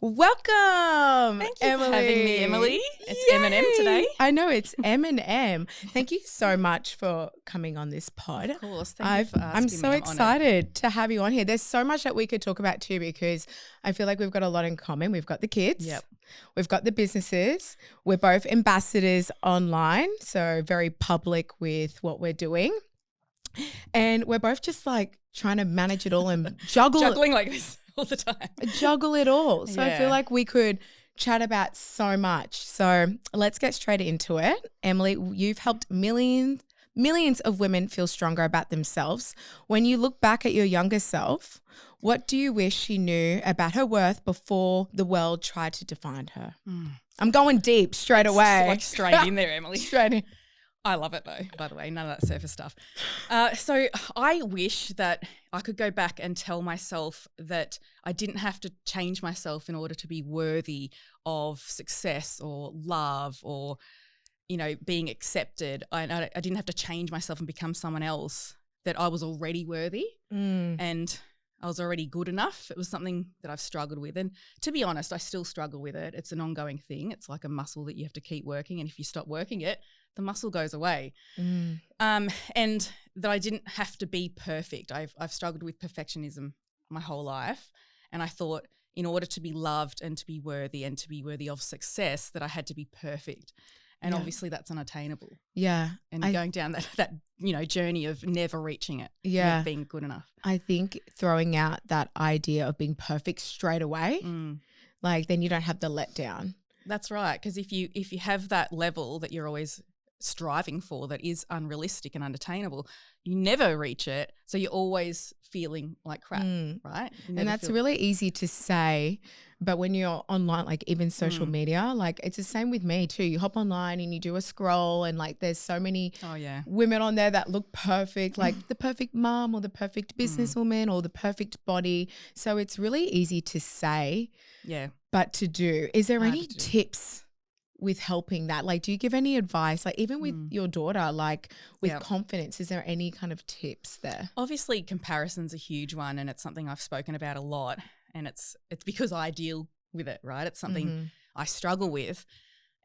Welcome, Thank you Emilee. for having me, Emilee. It's M&M today. I know, it's M&M. Thank you so much for coming on this pod. Of course. Thank you for asking I'm so me. excited to have you on here. There's so much that we could talk about too, because I feel like we've got a lot in common. We've got the kids. Yep. We've got the businesses. We're both ambassadors online, so very public with what we're doing. And we're both just like trying to manage it all and Juggling like this all the time. Juggle it all. So I feel Yeah. like we could chat about so much. So let's get straight into it. Emilee, you've helped millions of women feel stronger about themselves. When you look back at your younger self, what do you wish she knew about her worth before the world tried to define her? I'm going deep straight away. Like straight in there, Emilee. Straight in. I love it though, by the way, none of that surface stuff. So I wish that I could go back and tell myself that I didn't have to change myself in order to be worthy of success or love or, you know, being accepted. I didn't have to change myself and become someone else, that I was already worthy and I was already good enough. It was something that I've struggled with. And to be honest, I still struggle with it. It's an ongoing thing. It's like a muscle that you have to keep working. And if you stop working it, the muscle goes away. And that I didn't have to be perfect. I've struggled with perfectionism my whole life. And I thought in order to be loved and to be worthy of success, that I had to be perfect. And obviously that's unattainable. Yeah. And going down that journey of never reaching it, Yeah. never being good enough. I think throwing out that idea of being perfect straight away, like then you don't have the letdown. That's right. Because if you have that level that you're always striving for that is unrealistic and unattainable, you never reach it. So you're always feeling like crap, right? And that's really easy to say, but when you're online, like even social media, like it's the same with me too. You hop online and you do a scroll and like there's so many women on there that look perfect, like the perfect mom or the perfect businesswoman or the perfect body. So it's really easy to say, but to do. Is there any tips with helping that? Like, do you give any advice, like even with your daughter, like with confidence, is there any kind of tips there? Obviously comparison's a huge one, and it's something I've spoken about a lot, and it's because I deal with it, right? It's something I struggle with,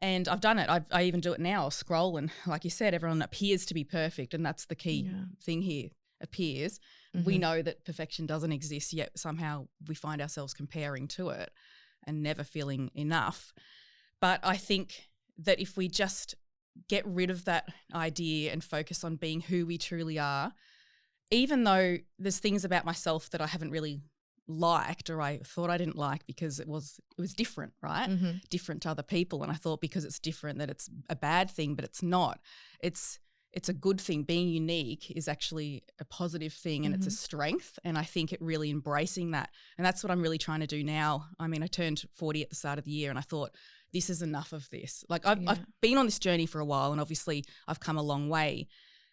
and I've done it. I even do it now. I'll scroll and like you said, everyone appears to be perfect, and that's the key thing here, appears. We know that perfection doesn't exist, yet somehow we find ourselves comparing to it and never feeling enough. But I think that if we just get rid of that idea and focus on being who we truly are, even though there's things about myself that I haven't really liked or I thought I didn't like because it was different, right? Different to other people. And I thought because it's different that it's a bad thing, but it's not. It's a good thing. Being unique is actually a positive thing and it's a strength. And I think it really embracing that. And that's what I'm really trying to do now. I mean, I turned 40 at the start of the year and I thought, this is enough of this. Like I've been on this journey for a while and obviously I've come a long way,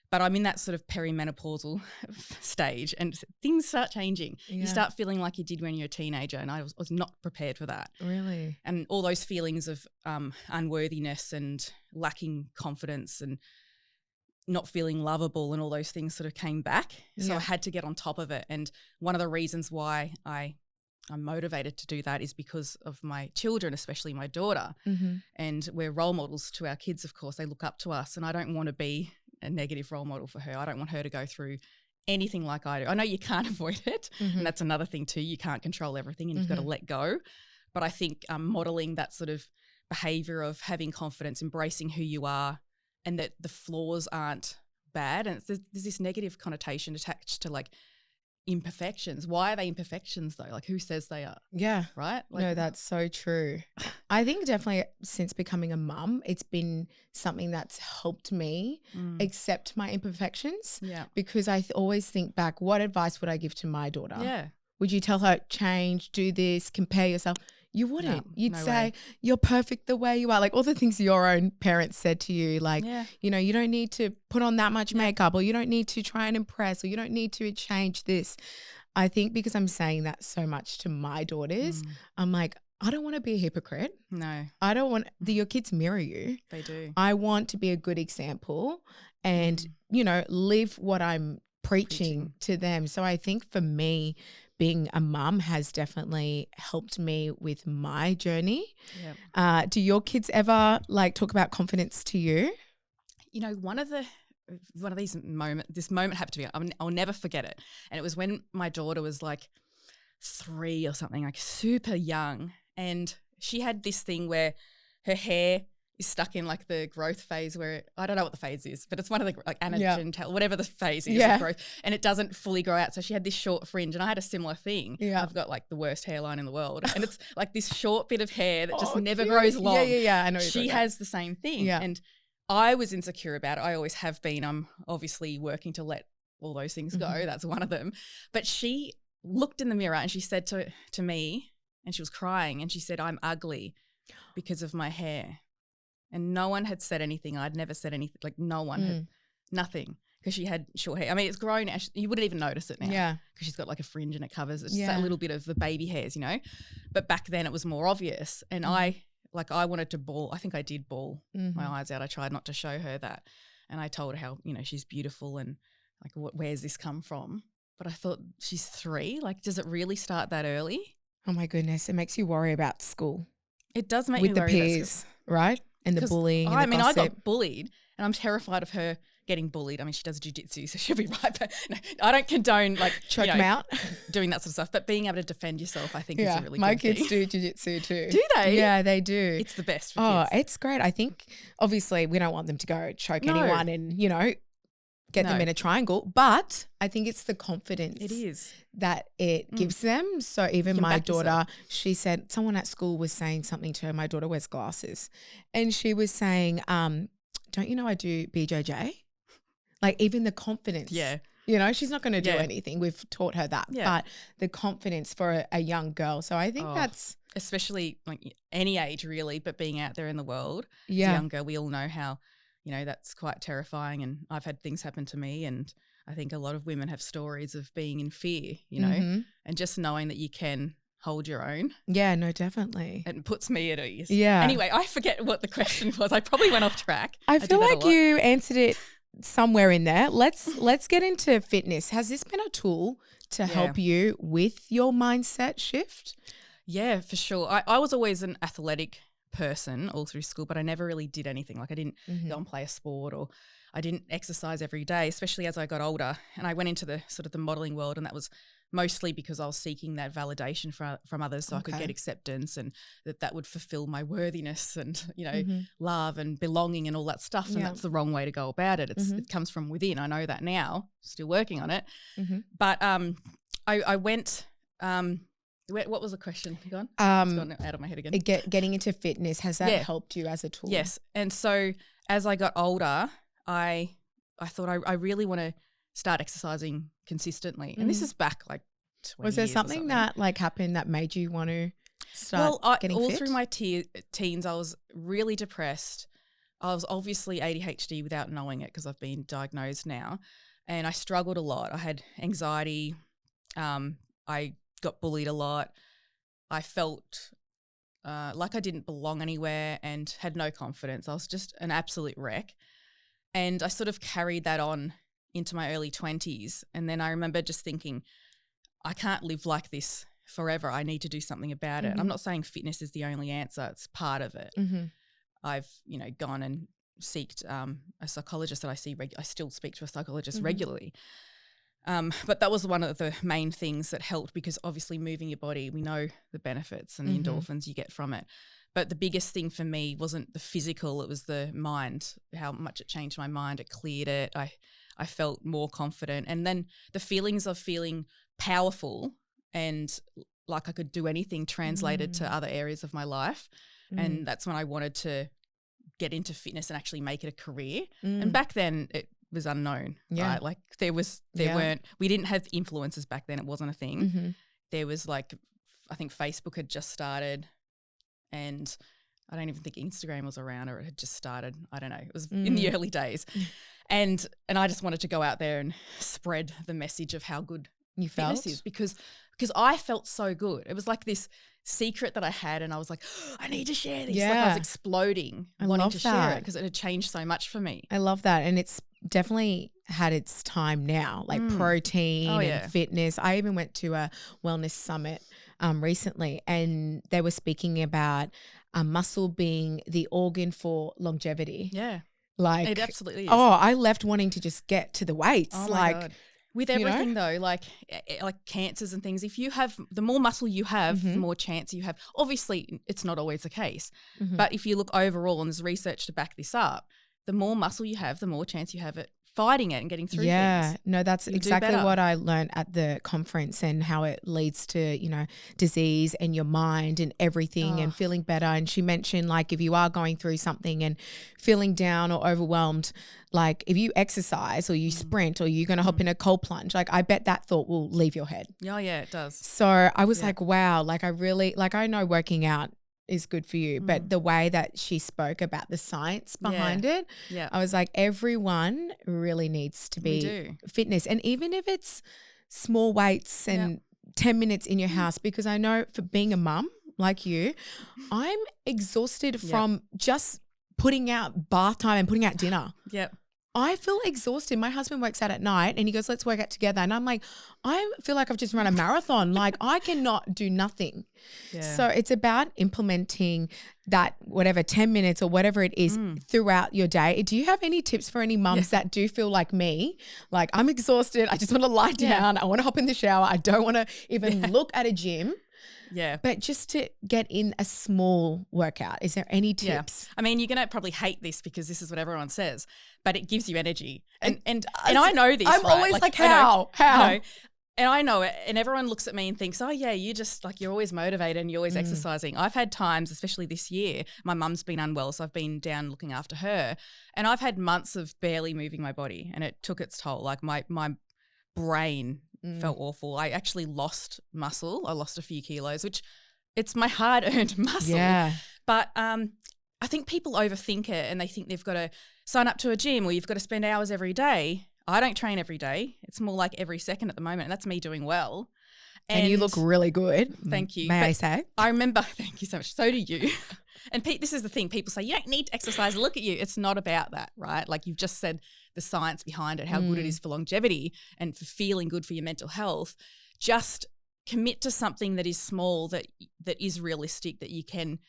but I'm in that sort of perimenopausal stage and things start changing. You start feeling like you did when you're a teenager, and I was not prepared for that. Really? And all those feelings of unworthiness and lacking confidence and not feeling lovable and all those things sort of came back. So I had to get on top of it. And one of the reasons why I'm motivated to do that is because of my children, especially my daughter. And we're role models to our kids, of course. They look up to us, and I don't want to be a negative role model for her. I don't want her to go through anything like I do. I know you can't avoid it, and that's another thing too. You can't control everything and you've got to let go. But I think modelling that sort of behaviour of having confidence, embracing who you are, and that the flaws aren't bad. And there's this negative connotation attached to like imperfections. Why are they imperfections though? Like who says they are? Yeah. Right? Like, no, that's so true. I think definitely since becoming a mum, it's been something that's helped me accept my imperfections. Yeah. Because I always think back, what advice would I give to my daughter? Yeah. Would you tell her, change, do this, compare yourself? You wouldn't. No, You'd no say, way. you're perfect the way you are. Like all the things your own parents said to you, like, you know, you don't need to put on that much makeup, or you don't need to try and impress, or you don't need to change this. I think because I'm saying that so much to my daughters, I'm like, I don't want to be a hypocrite. No. I don't want your kids mirror you. They do. I want to be a good example and, you know, live what I'm preaching to them. So I think for me, being a mum has definitely helped me with my journey. Yep. Do your kids ever like talk about confidence to you? You know, one of these moments, this moment happened to me. I'll never forget it. And it was when my daughter was like 3 or something, like super young. And she had this thing where her hair is stuck in like the growth phase where I don't know what the phase is, but it's one of the like anagental, whatever the phase is of growth, and it doesn't fully grow out. So she had this short fringe, and I had a similar thing. I've got like the worst hairline in the world, and it's like this short bit of hair that just never grows long. I know. She has the same thing, and I was insecure about it. I always have been. I'm obviously working to let all those things go. That's one of them. But she looked in the mirror and she said to me, and she was crying, and she said, "I'm ugly because of my hair." And no one had said anything. I'd never said anything. Like no one had, nothing, because she had short hair. I mean, it's grown. You wouldn't even notice it now. Yeah. Because she's got like a fringe and it covers. It's just that little bit of the baby hairs, you know. But back then it was more obvious. And I wanted to bawl. I think I did bawl my eyes out. I tried not to show her that. And I told her how, you know, she's beautiful and like, where's this come from? But I thought, she's 3. Like, does it really start that early? Oh my goodness. It makes you worry about school. It does make me worry with the peers, right? And the bullying. I got bullied, and I'm terrified of her getting bullied. I mean, she does jiu-jitsu, so she'll be right. But no, I don't condone like choke them out, doing that sort of stuff. But being able to defend yourself, I think, is a really my good kids thing. do jiu-jitsu too. Do they? Yeah, they do. It's the best for kids. It's great. I think obviously we don't want them to go choke anyone and, you know, get them in a triangle, but I think it's the confidence that it gives them. So even my daughter, she said, someone at school was saying something to her. My daughter wears glasses, and she was saying, don't you know I do BJJ? Like even the confidence. Yeah. You know, she's not going to do anything. We've taught her that. Yeah. But the confidence for a young girl. So I think that's. Especially like any age really, but being out there in the world as a young girl, we all know how, you know, that's quite terrifying. And I've had things happen to me, and I think a lot of women have stories of being in fear, you know, and just knowing that you can hold your own. Yeah, no, definitely. It puts me at ease. Yeah. Anyway, I forget what the question was. I probably went off track. I feel like you answered it somewhere in there. Let's get into fitness. Has this been a tool to help you with your mindset shift? Yeah, for sure. I was always an athletic person all through school, but I never really did anything. Like I didn't go and play a sport, or I didn't exercise every day, especially as I got older. And I went into the sort of the modelling world, and that was mostly because I was seeking that validation from others, so I could get acceptance, and that would fulfill my worthiness and, you know, love and belonging and all that stuff. And that's the wrong way to go about it. It comes from within. I know that now, still working on it. But I went what was the question? It's gone out of my head again. Getting into fitness, has that helped you as a tool? Yes. And so as I got older, I thought I really want to start exercising consistently. And this is back like 20 Was there years something that like happened that made you want to start getting fit? All through my teens, I was really depressed. I was obviously ADHD without knowing it because I've been diagnosed now. And I struggled a lot. I had anxiety. I got bullied a lot. I felt like I didn't belong anywhere and had no confidence. I was just an absolute wreck. And I sort of carried that on into my early 20s. And then I remember just thinking, I can't live like this forever. I need to do something about it. I'm not saying fitness is the only answer. It's part of it. I've, you know, gone and seeked a psychologist that I see. I still speak to a psychologist regularly. But that was one of the main things that helped, because obviously moving your body, we know the benefits and the endorphins you get from it. But the biggest thing for me wasn't the physical, it was the mind, how much it changed my mind. It cleared it. I felt more confident. And then the feelings of feeling powerful and like I could do anything translated to other areas of my life. And that's when I wanted to get into fitness and actually make it a career. And back then it was unknown, right? Like we didn't have influencers back then. It wasn't a thing. There was like, I think Facebook had just started, and I don't even think Instagram was around, or it had just started. I don't know. It was in the early days. And I just wanted to go out there and spread the message of how good fitness is, because I felt so good. It was like this secret that I had, and I was like, oh, I need to share this. Like I was exploding, wanting to share it because it had changed so much for me. I love that. And it's definitely had its time now, like protein and fitness. I even went to a wellness summit recently, and they were speaking about muscle being the organ for longevity. Yeah. Like, it absolutely is. Oh, I left wanting to just get to the weights. Oh my God. With everything though, like cancers and things, if you have, the more muscle you have, the more chance you have. Obviously, it's not always the case. But if you look overall, and there's research to back this up, the more muscle you have, the more chance you have at fighting it and getting through things. Yeah, no, that's exactly what I learned at the conference, and how it leads to, disease and your mind and everything and feeling better. And she mentioned, like, if you are going through something and feeling down or overwhelmed, like if you exercise or you sprint or you're going to hop in a cold plunge, like I bet that thought will leave your head. Oh yeah, it does. So I was like, wow, like I really, like I know working out is good for you, but the way that she spoke about the science behind it, I was like, everyone really needs to be fitness. And even if it's small weights and 10 minutes in your house, because I know for being a mum like you, I'm exhausted from just putting out bath time and putting out dinner. Yep. I feel exhausted. My husband works out at night and he goes, let's work out together. And I'm like, I feel like I've just run a marathon. Like I cannot do nothing. Yeah. So it's about implementing that, whatever, 10 minutes or whatever it is throughout your day. Do you have any tips for any mums that do feel like me? Like I'm exhausted. I just want to lie down. I want to hop in the shower. I don't want to even look at a gym. Yeah. But just to get in a small workout, is there any tips? I mean, you're going to probably hate this because this is what everyone says, but it gives you energy. And I know this, I'm always like how? And I know it, and everyone looks at me and thinks, oh yeah, you just like, you're always motivated and you're always exercising. I've had times, especially this year, my mum's been unwell, so I've been down looking after her, and I've had months of barely moving my body, and it took its toll. Like my brain felt awful. I actually lost muscle. I lost a few kilos, which it's my hard-earned muscle. Yeah. But I think people overthink it, and they think they've got to sign up to a gym or you've got to spend hours every day. I don't train every day. It's more like every second at the moment, and that's me doing well. And you look really good. Thank you. May I say? I remember, thank you so much. So do you. And this is the thing. People say, you don't need to exercise. Look at you. It's not about that, right? Like you've just said the science behind it, how good it is for longevity and for feeling good for your mental health. Just commit to something that is small, that is realistic, that you can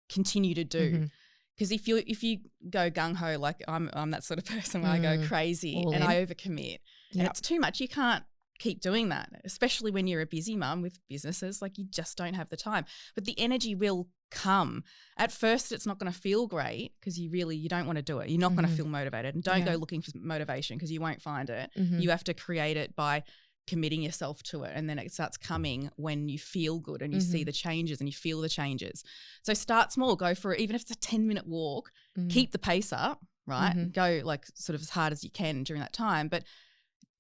continue to do. Because if you go gung-ho, like I'm that sort of person where I go crazy and I overcommit and it's too much, you can't keep doing that, especially when you're a busy mum with businesses. Like you just don't have the time. But the energy will come. At first it's not going to feel great because you don't want to do it. You're not going to feel motivated, and don't go looking for motivation because you won't find it. You have to create it by committing yourself to it, and then it starts coming when you feel good and you see the changes and you feel the changes. So start small, go for it, even if it's a 10-minute walk, keep the pace up, right? Go like sort of as hard as you can during that time, but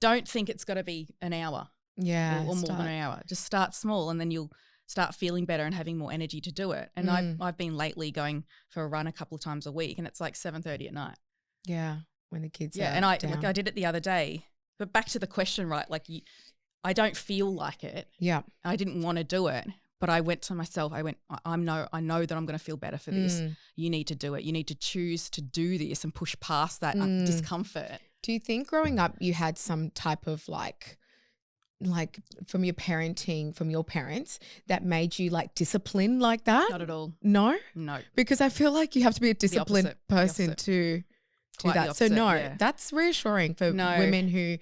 don't think it's got to be an hour or more than an hour. Just start small, and then you'll start feeling better and having more energy to do it. And I've been lately going for a run a couple of times a week, and it's like 7:30 at night. Yeah, when the kids are and I down. I did it the other day. But back to the question, right? Like I don't feel like it. Yeah. I didn't want to do it, but I went to myself. I know that I'm going to feel better for this. You need to do it. You need to choose to do this and push past that discomfort. Do you think growing up you had some type of like from your parenting, from your parents, that made you like disciplined like that? Not at all. No? No. Because I feel like you have to be a disciplined person to do that. So that's reassuring for women who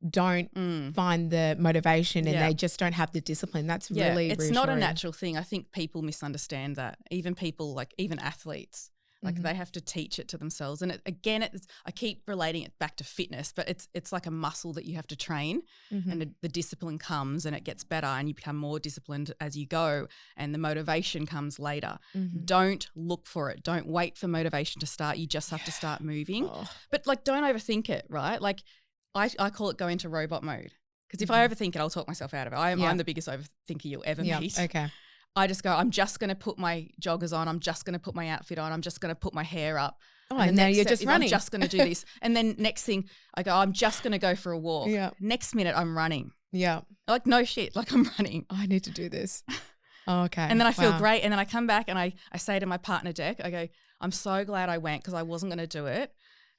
don't find the motivation and they just don't have the discipline. That's really it's reassuring. Not a natural thing. I think people misunderstand that. Even people even athletes, they have to teach it to themselves. And I keep relating it back to fitness, but it's like a muscle that you have to train, and the discipline comes and it gets better, and you become more disciplined as you go, and the motivation comes later. Don't look for it. Don't wait for motivation to start. You just have to start moving. But don't overthink it, right? Like I call it go into robot mode, because if I overthink it, I'll talk myself out of it. I'm the biggest overthinker you'll ever meet. Okay. I just go, I'm just going to put my joggers on. I'm just going to put my outfit on. I'm just going to put my hair up. Oh, and now you're just running. I'm just going to do this. And then next thing I go, I'm just going to go for a walk. Yeah. Next minute I'm running. Yeah. Like no shit, like I'm running. I need to do this. Oh, okay. And then I feel great. And then I come back and I say to my partner, Deck, I go, I'm so glad I went because I wasn't going to do it.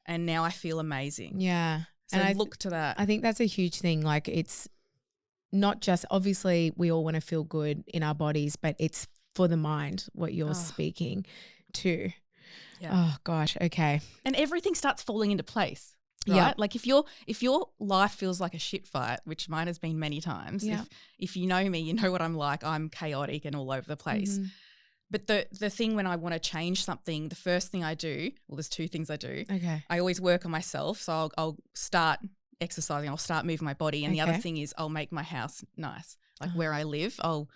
And now I feel amazing. Yeah. So look to that. I think that's a huge thing. Like it's not just, obviously we all want to feel good in our bodies, but it's for the mind, what you're speaking to. Yeah. Oh gosh. Okay. And everything starts falling into place. Right? Yeah. Like if your life feels like a shit fight, which mine has been many times, if you know me, you know what I'm like. I'm chaotic and all over the place. Mm-hmm. But the thing when I want to change something, the first thing I do, well, there's two things I do. Okay. I always work on myself. So I'll start exercising. I'll start moving my body. And the other thing is I'll make my house nice. Like where I live, I'll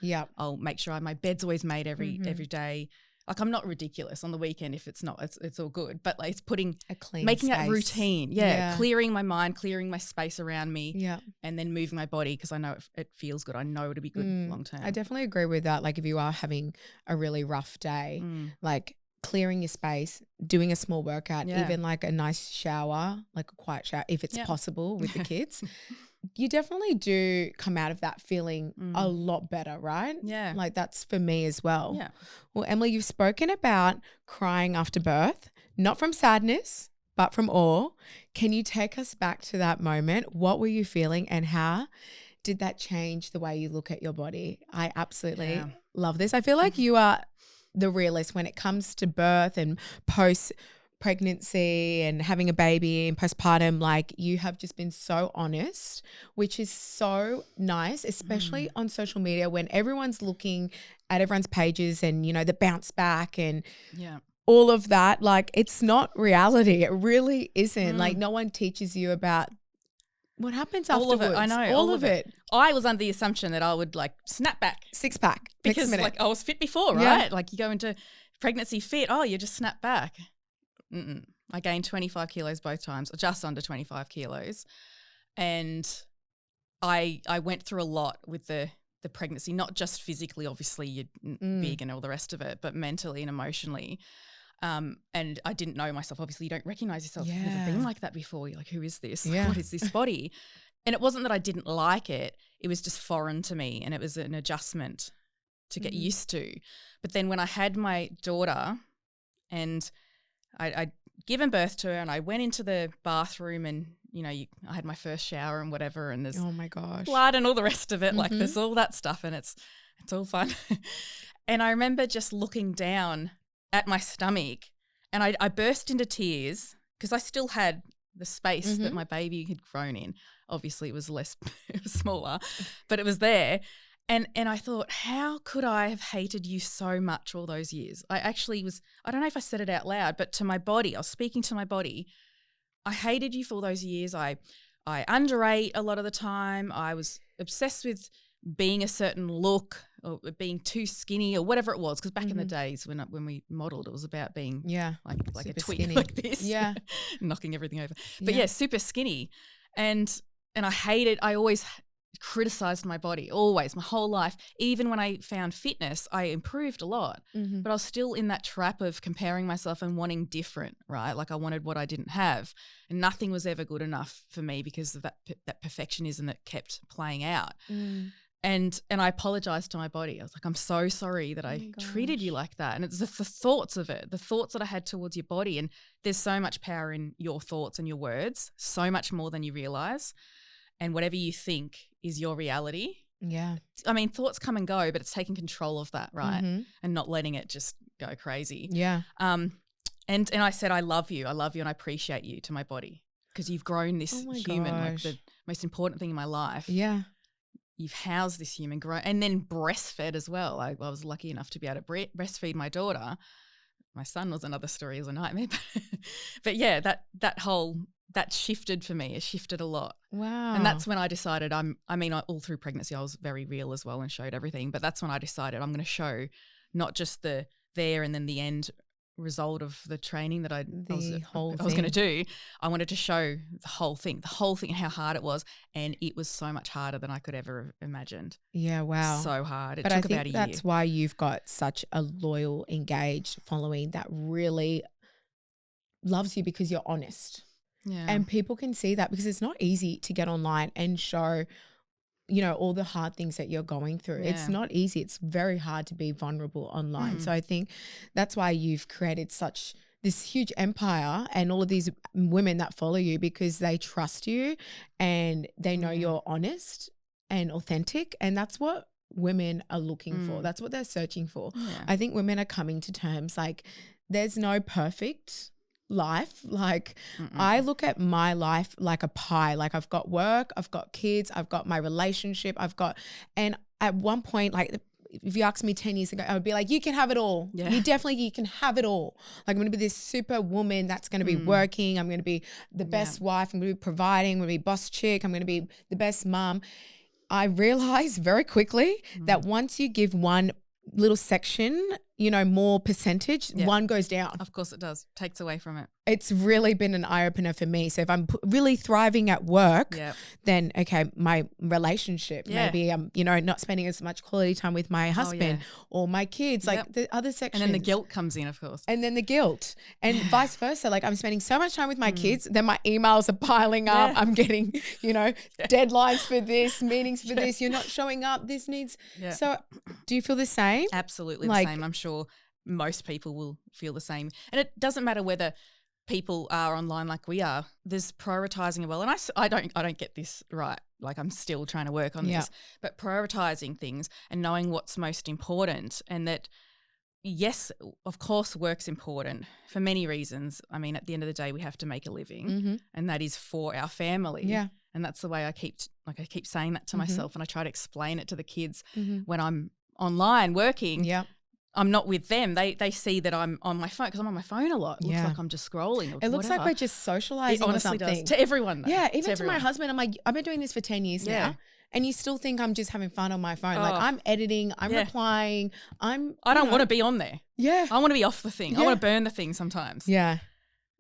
make sure my bed's always made every day. Like I'm not ridiculous on the weekend if it's not, it's all good. But like it's putting a clean making space. That routine. Yeah. Clearing my mind, clearing my space around me. Yeah. And then moving my body because I know it feels good. I know it'll be good long term. I definitely agree with that. Like if you are having a really rough day, like clearing your space, doing a small workout, even like a nice shower, like a quiet shower, if it's possible with the kids. You definitely do come out of that feeling a lot better, right? Yeah. Like that's for me as well. Yeah. Well, Emilee, you've spoken about crying after birth, not from sadness, but from awe. Can you take us back to that moment? What were you feeling and how did that change the way you look at your body? I absolutely love this. I feel like you are the realist when it comes to birth and post-pregnancy and having a baby and postpartum. Like you have just been so honest, which is so nice, especially on social media when everyone's looking at everyone's pages and, you know, the bounce back and all of that. Like it's not reality. It really isn't. Like no one teaches you about what happens afterwards. All of it, I know. All of it. I was under the assumption that I would like snap back. Six pack. Because like I was fit before, right? Like you go into pregnancy fit, you just snap back. I gained 25 kilos both times, just under 25 kilos. And I went through a lot with the pregnancy, not just physically, obviously you're big and all the rest of it, but mentally and emotionally. And I didn't know myself. Obviously, you don't recognize yourself. You've never been like that before. You're like, who is this? Yeah. What is this body? And it wasn't that I didn't like it. It was just foreign to me and it was an adjustment to get used to. But then when I had my daughter and I'd given birth to her and I went into the bathroom and, you know, I had my first shower and whatever and there's blood and all the rest of it. Like there's all that stuff and it's all fun. And I remember just looking down at my stomach and I burst into tears because I still had the space that my baby had grown in. Obviously it was it was smaller, but it was there. And I thought, how could I have hated you so much all those years? I don't know if I said it out loud, but to my body, I was speaking to my body. I hated you for all those years. I underate a lot of the time. I was obsessed with being a certain look or being too skinny or whatever it was. Because back in the days when we modeled, it was about being like a twig skinny. Like this, knocking everything over. But super skinny. And I hated, I always criticized my body, always, my whole life. Even when I found fitness, I improved a lot, but I was still in that trap of comparing myself and wanting different, right? Like I wanted what I didn't have and nothing was ever good enough for me because of that perfectionism that kept playing out. And I apologized to my body. I was like, I'm so sorry that I treated you like that. And it's the thoughts of it, the thoughts that I had towards your body. And there's so much power in your thoughts and your words, so much more than you realize. And whatever you think is your reality. Yeah. I mean, thoughts come and go, but it's taking control of that, right? And not letting it just go crazy. Yeah. And I said, I love you and I appreciate you to my body because you've grown this human, like the most important thing in my life. Yeah. You've housed this human, grown, and then breastfed as well. I was lucky enough to be able to breastfeed my daughter. My son was another story, it was a nightmare. But yeah, that shifted for me. It shifted a lot. Wow. And that's when I decided all through pregnancy I was very real as well and showed everything. But that's when I decided I'm going to show not just the there and then the end result of the training that I was going to do. I wanted to show the whole thing and how hard it was. And it was so much harder than I could ever have imagined. Yeah, wow. So hard. It took about a year. But I think that's why you've got such a loyal, engaged following that really loves you because you're honest. Yeah. And people can see that because it's not easy to get online and show, you know, all the hard things that you're going through. Yeah. It's not easy. It's very hard to be vulnerable online. So I think that's why you've created such this huge empire and all of these women that follow you because they trust you and they know you're honest and authentic. And that's what women are looking for. That's what they're searching for. Yeah. I think women are coming to terms like there's no perfect life. Like I look at my life like a pie. Like I've got work, I've got kids, I've got my relationship, and at one point, like if you asked me 10 years ago, I would be like, you can have it all. Yeah. You can have it all. Like I'm going to be this super woman that's going to be working. I'm going to be the best wife. I'm going to be providing. I'm going to be boss chick. I'm going to be the best mom. I realized very quickly that once you give one little section, more percentage, one goes down. Of course it does. Takes away from it. It's really been an eye-opener for me. So if I'm really thriving at work, then, okay, my relationship, maybe I'm, not spending as much quality time with my husband or my kids, like the other sections. And then the guilt comes in, of course. And then the guilt and vice versa. Like I'm spending so much time with my kids, then my emails are piling up. I'm getting, deadlines for this, meetings for this. You're not showing up. This needs. So do you feel the same? Absolutely the same. I'm sure most people will feel the same. And it doesn't matter whether people are online like we are. There's prioritizing well, and I don't get this right. Like I'm still trying to work on this, but prioritizing things and knowing what's most important, and that yes, of course, work's important for many reasons. I mean, at the end of the day, we have to make a living, and that is for our family. Yeah, and that's the way I keep saying that to myself, and I try to explain it to the kids when I'm online working. Yeah. I'm not with them. They see that I'm on my phone because I'm on my phone a lot. It looks like I'm just scrolling or It looks like we're just socializing or something. Does. To everyone though. Yeah, even to my husband, I'm like, I've been doing this for 10 years now and you still think I'm just having fun on my phone. Like I'm editing, I'm replying, I don't want to be on there. Yeah. I want to be off the thing. I want to burn the thing sometimes. Yeah.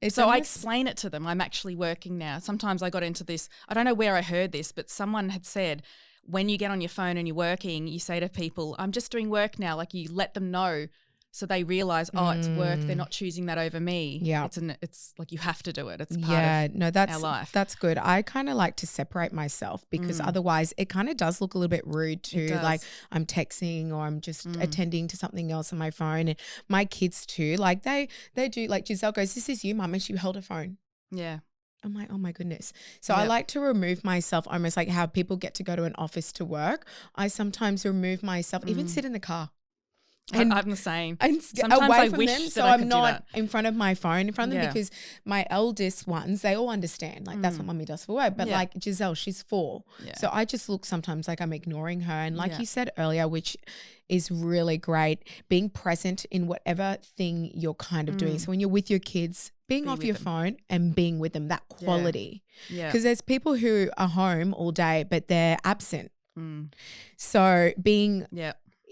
I explain it to them. I'm actually working now. Sometimes I got into this, I don't know where I heard this, but someone had said, when you get on your phone and you're working, you say to people, I'm just doing work now. Like you let them know so they realize, it's work. They're not choosing that over me. Yeah. It's like you have to do it. It's part of our life. That's good. I kind of like to separate myself because otherwise it kind of does look a little bit rude too. Like I'm texting or I'm just attending to something else on my phone. And my kids too, like they do, like Giselle goes, this is you, mum, and she held her phone. Yeah. I'm like, oh my goodness. So I like to remove myself, almost like how people get to go to an office to work. I sometimes remove myself, even sit in the car. And I'm the same. And sometimes away I from wish them, that so I I'm could not do that. in front of my phone in front of them because my eldest ones, they all understand. Like that's what mummy does for work. But like Giselle, she's 4. Yeah. So I just look sometimes like I'm ignoring her. And like you said earlier, which is really great, being present in whatever thing you're kind of doing. So when you're with your kids, being off your phone and being with them, that quality. Yeah. Because there's people who are home all day, but they're absent. So being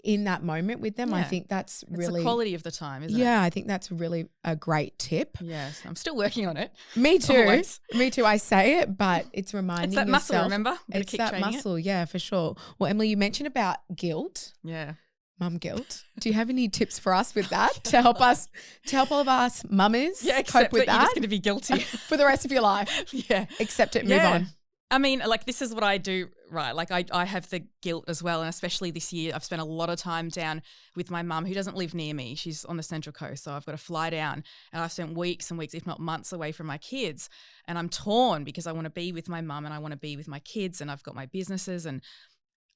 in that moment with them, I think that's really. It's the quality of the time, isn't it? Yeah, I think that's really a great tip. Yes, I'm still working on it. Me too. Always. Me too. I say it, but it's reminding yourself. It's that muscle, remember? It's that muscle, yeah, for sure. Well, Emilee, you mentioned about guilt. Yeah. Mum guilt. Do you have any tips for us with that to help all of us mummies cope with that? You're just going to be guilty for the rest of your life. Yeah. Accept it, move on. I mean, like this is what I do, right? Like I have the guilt as well. And especially this year, I've spent a lot of time down with my mum who doesn't live near me. She's on the Central Coast. So I've got to fly down and I've spent weeks and weeks, if not months away from my kids. And I'm torn because I want to be with my mum and I want to be with my kids and I've got my businesses. And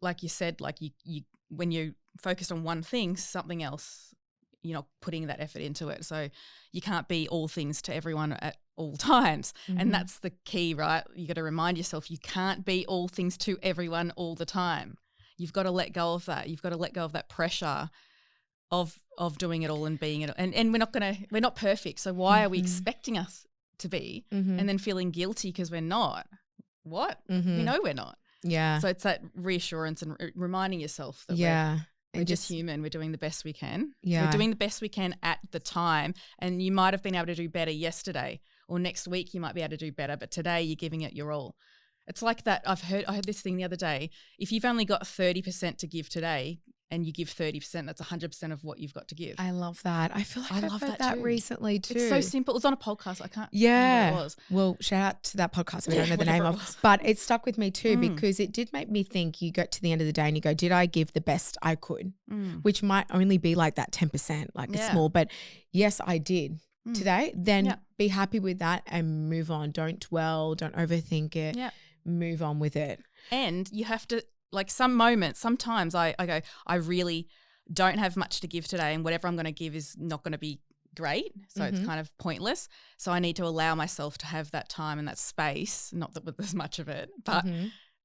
like you said, like you when you're focused on one thing, something else, you're not putting that effort into it. So you can't be all things to everyone at all times. And that's the key, right? You got to remind yourself you can't be all things to everyone all the time. You've got to let go of that. You've got to let go of that pressure of doing it all and being it. And we're not perfect. So why are we expecting us to be and then feeling guilty because we're not? What? We know we're not. Yeah. So it's that reassurance and reminding yourself that we're just human. We're doing the best we can. Yeah. We're doing the best we can at the time. And you might have been able to do better yesterday or next week you might be able to do better, but today you're giving it your all. It's like that. I heard this thing the other day. If you've only got 30% to give today and you give 30%, that's 100% of what you've got to give. I love that. I feel like I've heard that recently too. It's so simple. It was on a podcast. I can't remember what it was. Well, shout out to that podcast. I don't know the name of, but it stuck with me too because it did make me think. You get to the end of the day and you go, did I give the best I could? Which might only be like that 10%, like small, but yes, I did. today, then be happy with that and move on. Don't dwell, don't overthink it. Move on with it. And you have to, like, sometimes I go, I really don't have much to give today, and whatever I'm going to give is not going to be great, so it's kind of pointless. So I need to allow myself to have that time and that space, not that there's much of it, but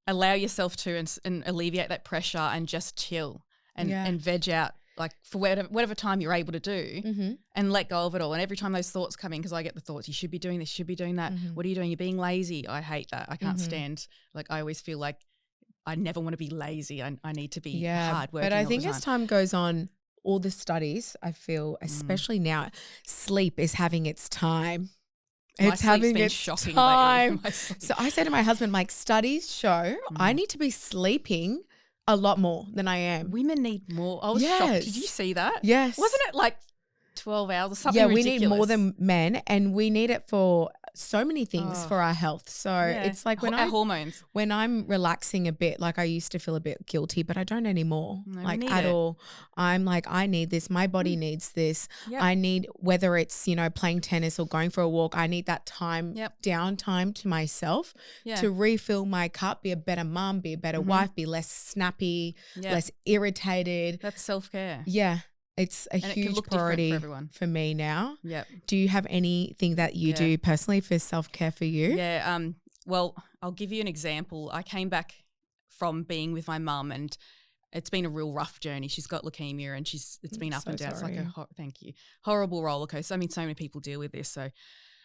allow yourself to and alleviate that pressure and just chill and veg out, like, for whatever time you're able to do, and let go of it all. And every time those thoughts come in, because I get the thoughts, you should be doing this, you should be doing that. What are you doing? You're being lazy. I hate that. I can't stand, like, I always feel like I never want to be lazy. I need to be hardworking. But I think as time goes on, all the studies, I feel, especially now, sleep is having its time. It's having its time. So I say to my husband, like, studies show I need to be sleeping a lot more than I am. Women need more. I was shocked. Did you see that? Yes. Wasn't it like 12 hours or something ridiculous? We need more than men, and we need it for so many things for our health. So it's like our hormones. When I'm relaxing a bit, like, I used to feel a bit guilty, but I don't anymore, like, at all. I'm like, I need this. My body needs this. I need, whether it's, you know, playing tennis or going for a walk, I need that time, downtime to myself to refill my cup, be a better mum, be a better wife, be less snappy, less irritated. That's self-care. Yeah. It's a huge priority for me now. Yep. Do you have anything that you do personally for self-care for you? Yeah. Well, I'll give you an example. I came back from being with my mum, and it's been a real rough journey. She's got leukemia, and it's been up and down. Sorry. It's like horrible roller coaster. I mean, so many people deal with this. So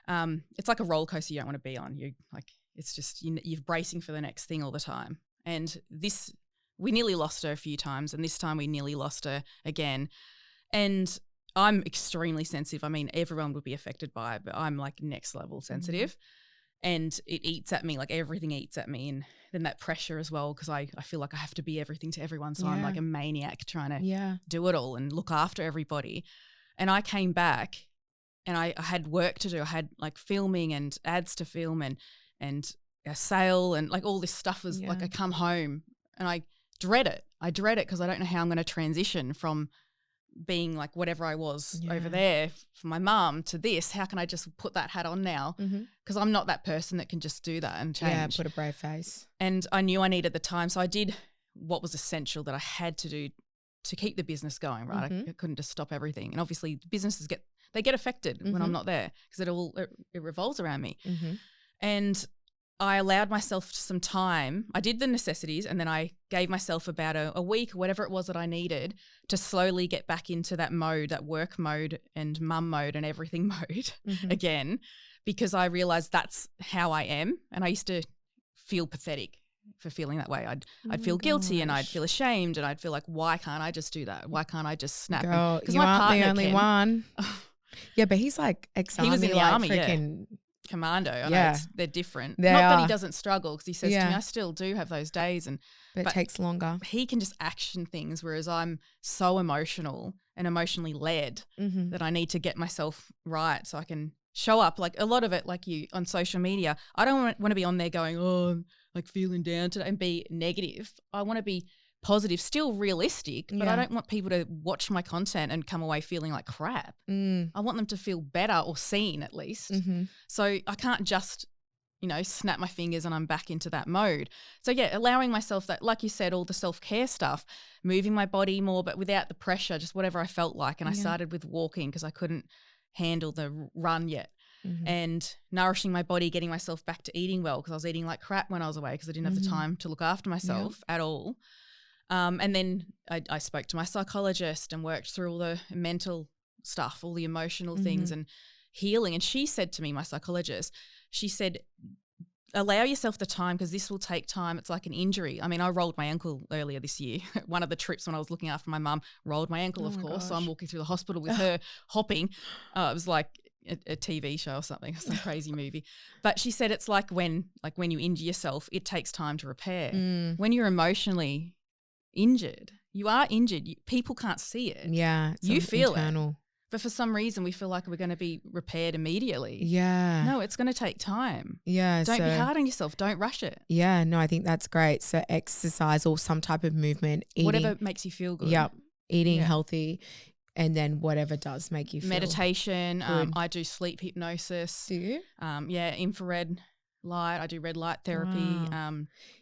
it's like a roller coaster you don't want to be on. It's just you're bracing for the next thing all the time. And we nearly lost her a few times, and this time we nearly lost her again. And I'm extremely sensitive. I mean, everyone would be affected by it, but I'm like next level sensitive. And it eats at me, like everything eats at me. And then that pressure as well, because I feel like I have to be everything to everyone. So I'm like a maniac trying to do it all and look after everybody. And I came back and I had work to do. I had like filming and ads to film and a sale and like all this stuff was like, I come home and I dread it. I dread it because I don't know how I'm going to transition from being like whatever I was over there for my mum to this. How can I just put that hat on now? Because I'm not that person that can just do that and change. Yeah, put a brave face. And I knew I needed the time. So I did what was essential that I had to do to keep the business going, right? I couldn't just stop everything. And obviously businesses get affected when I'm not there because it revolves around me. And I allowed myself some time. I did the necessities and then I gave myself about a week, whatever it was that I needed to slowly get back into that mode, that work mode and mum mode and everything mode again, because I realized that's how I am. And I used to feel pathetic for feeling that way. I'd feel guilty and I'd feel ashamed and I'd feel like, why can't I just do that? Why can't I just snap? Girl, you aren't the only one. Yeah, but he's like ex-army. He was in the like army, freaking commando. I know they're different. Not that he doesn't struggle because he says to me, I still do have those days. But it takes longer. He can just action things, whereas I'm so emotional and emotionally led that I need to get myself right so I can show up. Like a lot of it, like you on social media, I don't want to be on there going, oh, I'm like feeling down today and be negative. I want to be positive, still realistic, but I don't want people to watch my content and come away feeling like crap. I want them to feel better or seen at least. So I can't just, snap my fingers and I'm back into that mode. So allowing myself that, like you said, all the self-care stuff, moving my body more, but without the pressure, just whatever I felt like. And I started with walking because I couldn't handle the run yet. And nourishing my body, getting myself back to eating well because I was eating like crap when I was away because I didn't have the time to look after myself at all. And then I spoke to my psychologist and worked through all the mental stuff, all the emotional things and healing. And she said to me, my psychologist, she said, allow yourself the time because this will take time. It's like an injury. I mean, I rolled my ankle earlier this year. One of the trips when I was looking after my mum, rolled my ankle, of course. Gosh. So I'm walking through the hospital with her hopping. It was like a TV show or something, some crazy movie. But she said it's like when you injure yourself, it takes time to repair. When you're emotionally injured, you are injured. People can't see it. Yeah. You feel internal. it. But for some reason we feel like we're going to be repaired immediately. Yeah. No, it's going to take time. Yeah. Don't be hard on yourself. Don't rush it. Yeah. No, I think that's great. So exercise or some type of movement. Whatever makes you feel good. Yep. Eating healthy. and then whatever does make you feel meditation. good. I do sleep hypnosis. Do you? Yeah, infrared light. I do red light therapy. Wow.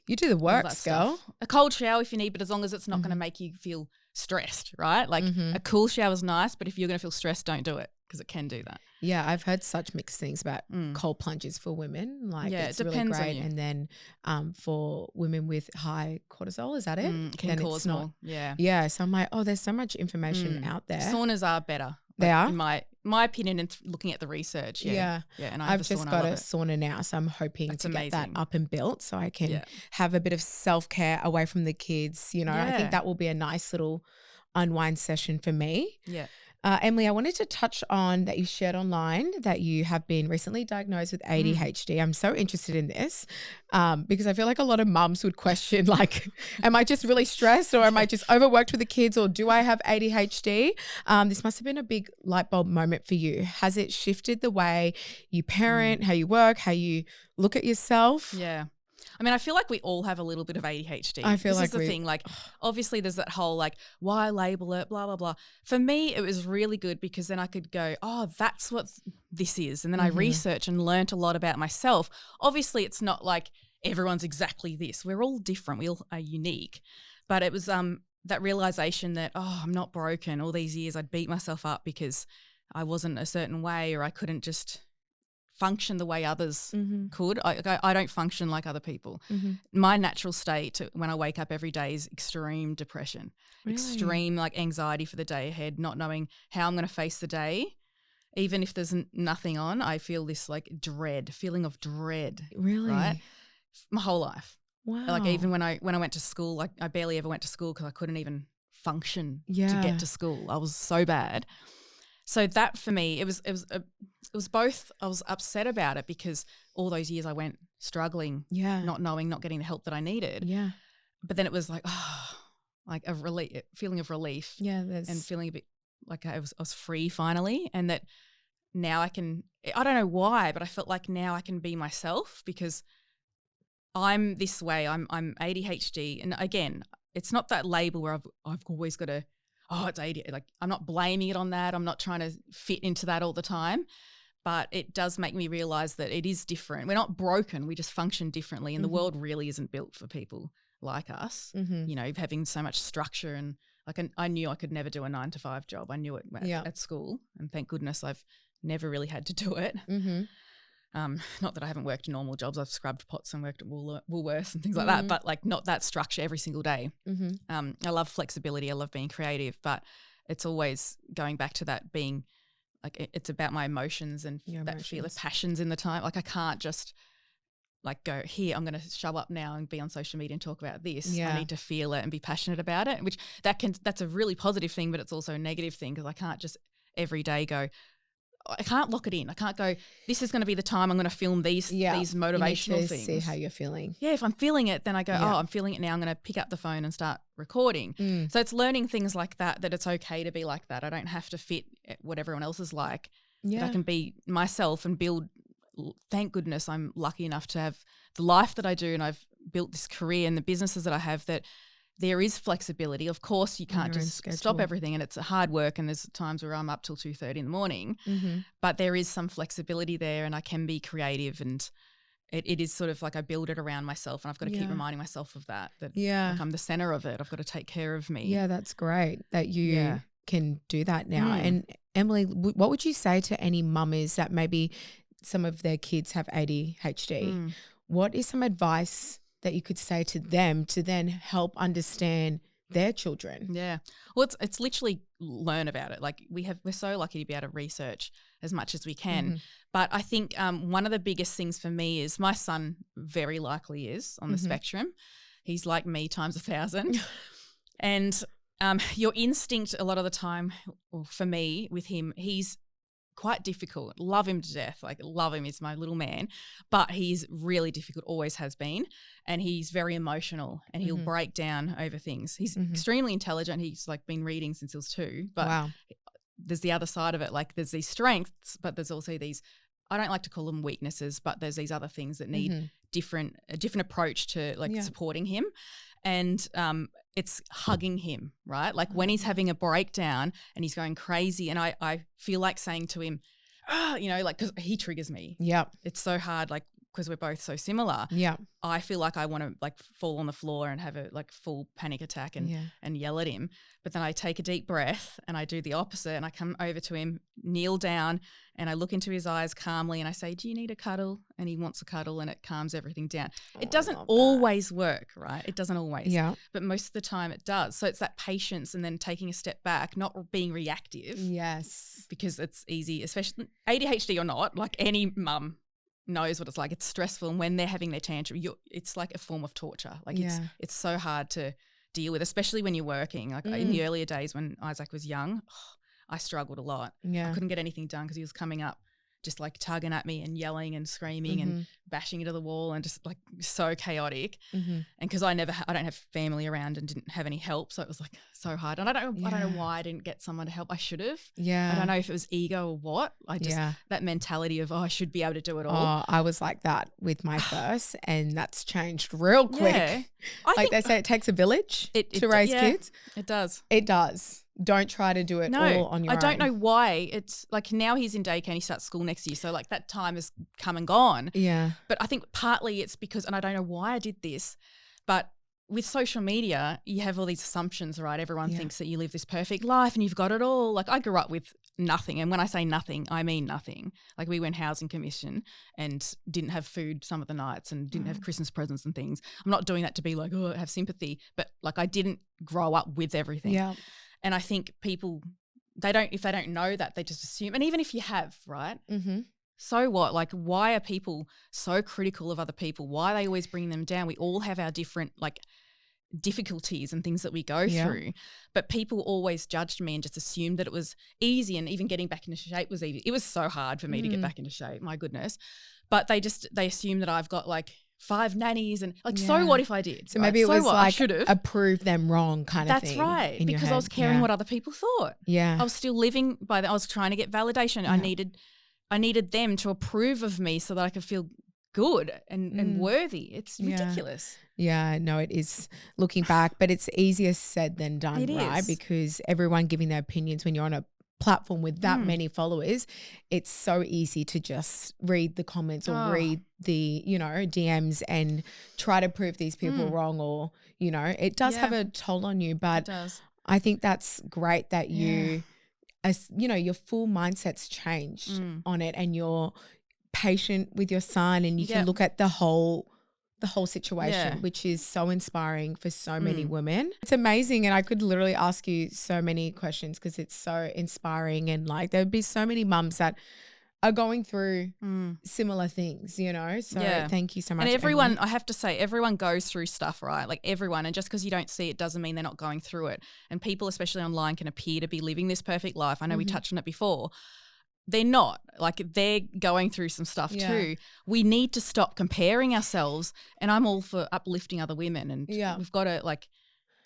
You do the works, girl. A cold shower if you need, but as long as it's not going to make you feel stressed, right? Like a cool shower is nice, but if you're going to feel stressed, don't do it because it can do that. Yeah, I've heard such mixed things about cold plunges for women. Like, yeah, it's really great. And then for women with high cortisol, is that it? It can cause more. Yeah. Yeah. So I'm like, oh, there's so much information out there. Saunas are better. They are? In my opinion, and looking at the research. Yeah. And I've just got a sauna now, so I'm hoping to get that up and built so I can have a bit of self-care away from the kids. You know, I think that will be a nice little unwind session for me. Yeah. Emilee, I wanted to touch on that you shared online that you have been recently diagnosed with ADHD. I'm so interested in this because I feel like a lot of mums would question, like, am I just really stressed or am I just overworked with the kids or do I have ADHD? This must have been a big light bulb moment for you. Has it shifted the way you parent, how you work, how you look at yourself? Yeah. I mean, I feel like we all have a little bit of ADHD. I feel like this is the thing. Like, obviously, there's that whole like, why label it, blah blah blah. For me, it was really good because then I could go, oh, that's what this is, and then I researched and learnt a lot about myself. Obviously, it's not like everyone's exactly this. We're all different. We all are unique. But it was that realization that I'm not broken. All these years, I'd beat myself up because I wasn't a certain way or I couldn't just function the way others could. I don't function like other people. My natural state when I wake up every day is extreme depression, extreme like anxiety for the day ahead, not knowing how I'm going to face the day. Even if there's nothing on, I feel this like feeling of dread. Really? Right? My whole life. Wow. Like even when I went to school, like I barely ever went to school because I couldn't even function to get to school. I was so bad. So that for me, it was both. I was upset about it because all those years I went struggling, not knowing, not getting the help that I needed. Yeah. But then it was like, like a feeling of relief. Yeah. And feeling a bit like I was free finally, and that now I can. I don't know why, but I felt like now I can be myself because I'm this way. I'm ADHD, and again, it's not that label where I've always got to. Oh, it's ADHD. Like I'm not blaming it on that. I'm not trying to fit into that all the time, but it does make me realize that it is different. We're not broken. We just function differently, and the world really isn't built for people like us. You know, having so much structure and like I knew I could never do a 9-to-5 job. I knew it at school, and thank goodness I've never really had to do it. Not that I haven't worked normal jobs. I've scrubbed pots and worked at Woolworths and things like that, but like not that structure every single day. I love flexibility. I love being creative, but it's always going back to that being like it's about my emotions and that feel of passions in the time. Like I can't just like go here, I'm going to show up now and be on social media and talk about this. I need to feel it and be passionate about it, which that's a really positive thing, but it's also a negative thing because I can't just every day go, I can't lock it in. I can't go, this is going to be the time I'm going to film these motivational you need to things. See how you're feeling. Yeah, if I'm feeling it, then I go, I'm feeling it now. I'm going to pick up the phone and start recording. So it's learning things like that it's okay to be like that. I don't have to fit what everyone else is like. Yeah. I can be myself and build. Thank goodness I'm lucky enough to have the life that I do, and I've built this career and the businesses that I have that there is flexibility. Of course, you can't just stop everything, and it's hard work, and there's times where I'm up till 2:30 in the morning, but there is some flexibility there, and I can be creative, and it is sort of like I build it around myself, and I've got to keep reminding myself of that like I'm the center of it. I've got to take care of me. Yeah, that's great that you can do that now. And Emilee, what would you say to any mummies that maybe some of their kids have ADHD? What is some advice that you could say to them to then help understand their children? Yeah. Well, it's literally learn about it. Like we're so lucky to be able to research as much as we can. But I think one of the biggest things for me is my son very likely is on the spectrum. He's like me times 1,000. And your instinct a lot of the time, or for me with him, he's quite difficult. Love him to death. Like love him. He's my little man, but he's really difficult, always has been. And he's very emotional and he'll break down over things. He's extremely intelligent. He's like been reading since he was 2, but there's the other side of it. Like there's these strengths, but there's also these, I don't like to call them weaknesses, but there's these other things that need a different approach to like supporting him. and it's hugging him, right? Like when he's having a breakdown and he's going crazy, and I feel like saying to him, like, because he triggers me. Yep. It's so hard, like, because we're both so similar. Yeah. I feel like I want to like fall on the floor and have a like full panic attack and yell at him. But then I take a deep breath and I do the opposite, and I come over to him, kneel down, and I look into his eyes calmly and I say, "Do you need a cuddle?" And he wants a cuddle, and it calms everything down. It doesn't always work, right? It doesn't always. Yeah. But most of the time it does. So it's that patience and then taking a step back, not being reactive. Yes. Because it's easy, especially ADHD or not, like any mum knows what it's like. It's stressful, and when they're having their tantrum, it's like a form of torture. Like it's so hard to deal with, especially when you're working. Like in the earlier days when Isaac was young, I struggled a lot. I couldn't get anything done because he was coming up just like tugging at me and yelling and screaming and bashing into the wall and just like so chaotic. And because I don't have family around and didn't have any help, so it was like so hard. And I don't know why I didn't get someone to help. I should have. Yeah. I don't know if it was ego or what. I just that mentality of I should be able to do it all. I was like that with my first, and that's changed real quick. Yeah. Like they say, it takes a village to raise kids. It does. It does. Don't try to do it all on your own. I don't know why. It's like now he's in daycare and he starts school next year. So like that time has come and gone. Yeah. But I think partly it's because, and I don't know why I did this, but with social media, you have all these assumptions, right? Everyone thinks that you live this perfect life and you've got it all. Like I grew up with nothing. And when I say nothing, I mean nothing. Like we went housing commission and didn't have food some of the nights and didn't have Christmas presents and things. I'm not doing that to be like, have sympathy, but like I didn't grow up with everything. Yeah. And I think people, if they don't know that, they just assume. And even if you have, right? Mm-hmm. So what? Like, why are people so critical of other people? Why are they always bringing them down? We all have our different, like, difficulties and things that we go through. But people always judged me and just assumed that it was easy, and even getting back into shape was easy. It was so hard for me to get back into shape, my goodness. But they assume that I've got, like, 5 nannies and like, so what if I did? So maybe it was like a prove them wrong kind of thing. That's right. Because I was caring what other people thought. Yeah. I was still living by that. I was trying to get validation. Yeah. I needed them to approve of me so that I could feel good and worthy. It's ridiculous. Yeah, no, it is looking back, but it's easier said than done, right? Because everyone giving their opinions when you're on a platform with that many followers, it's so easy to just read the comments or read the, DMs and try to prove these people wrong, or, it does have a toll on you. But I think that's great that you, your full mindset's changed on it, and you're patient with your son, and you can look at the whole situation, which is so inspiring for so many women. It's amazing. And I could literally ask you so many questions because it's so inspiring. And like, there'd be so many mums that are going through similar things, So thank you so much. And everyone, Emilee. I have to say, everyone goes through stuff, right? Like everyone. And just because you don't see it doesn't mean they're not going through it. And people, especially online, can appear to be living this perfect life. I know we touched on it before. They're not. Like, they're going through some stuff too. We need to stop comparing ourselves, and I'm all for uplifting other women, and we've got to like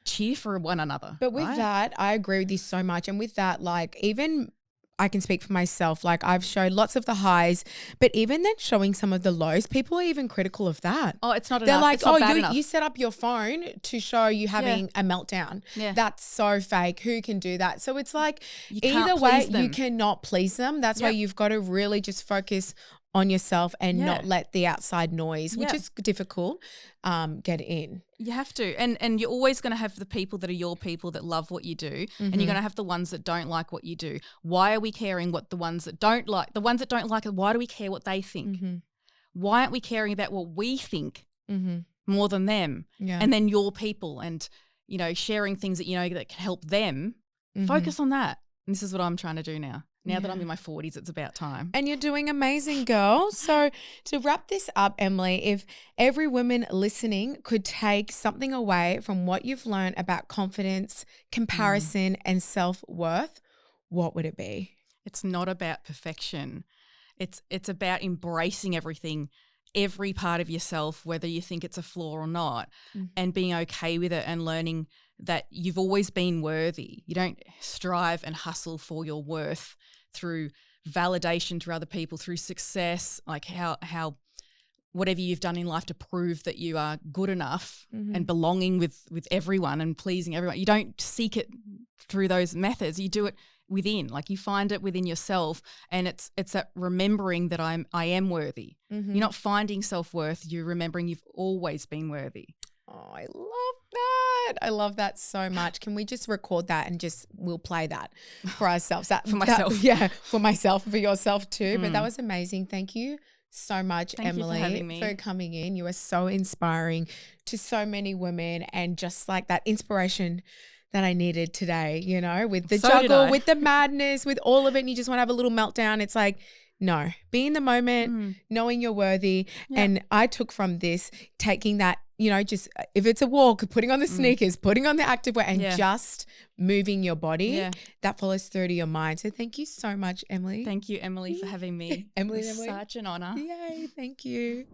cheer for one another. But with that, I agree with you so much. And with that, like, even I can speak for myself. Like, I've showed lots of the highs, but even then showing some of the lows, people are even critical of that. Oh, it's not They're enough. like, it's not bad enough. You set up your phone to show you having a meltdown. Yeah. That's so fake. Who can do that? So it's like, either way, you cannot please them. That's why you've got to really just focus on yourself and not let the outside noise, which is difficult, get in. You have to. And you're always going to have the people that are your people that love what you do, and you're going to have the ones that don't like what you do. Why are we caring what the ones that don't like? The ones that don't like it, why do we care what they think? Why aren't we caring about what we think more than them? Yeah. And then your people, and, sharing things that that can help them. Focus on that. And this is what I'm trying to do now. Now that I'm in my 40s, it's about time. And you're doing amazing, girl. So to wrap this up, Emilee, if every woman listening could take something away from what you've learned about confidence, comparison, and self-worth, what would it be? It's not about perfection. It's about embracing everything, every part of yourself, whether you think it's a flaw or not, and being okay with it, and learning that you've always been worthy. You don't strive and hustle for your worth through validation through other people, through success, like how whatever you've done in life to prove that you are good enough and belonging with everyone and pleasing everyone. You don't seek it through those methods. You do it within, like you find it within yourself, and it's that remembering that I am worthy. You're not finding self-worth, you're remembering you've always been worthy. Oh, I love that. I love that so much. Can we just record that and we'll play that for ourselves? For myself. For myself, for yourself too. But that was amazing. Thank you so much, Thank Emilee, you for having me. for coming in. You are so inspiring to so many women, and just like that inspiration that I needed today, you know, with the juggle, with the madness, with all of it, and you just want to have a little meltdown. It's like, no, be in the moment, knowing you're worthy. Yeah. And I took from this, taking that, you know, just if it's a walk, putting on the sneakers, putting on the activewear, and just moving your body, that follows through to your mind. So thank you so much, Emilee. Thank you, Emilee, for having me. Emilee, such an honor. Yay, thank you.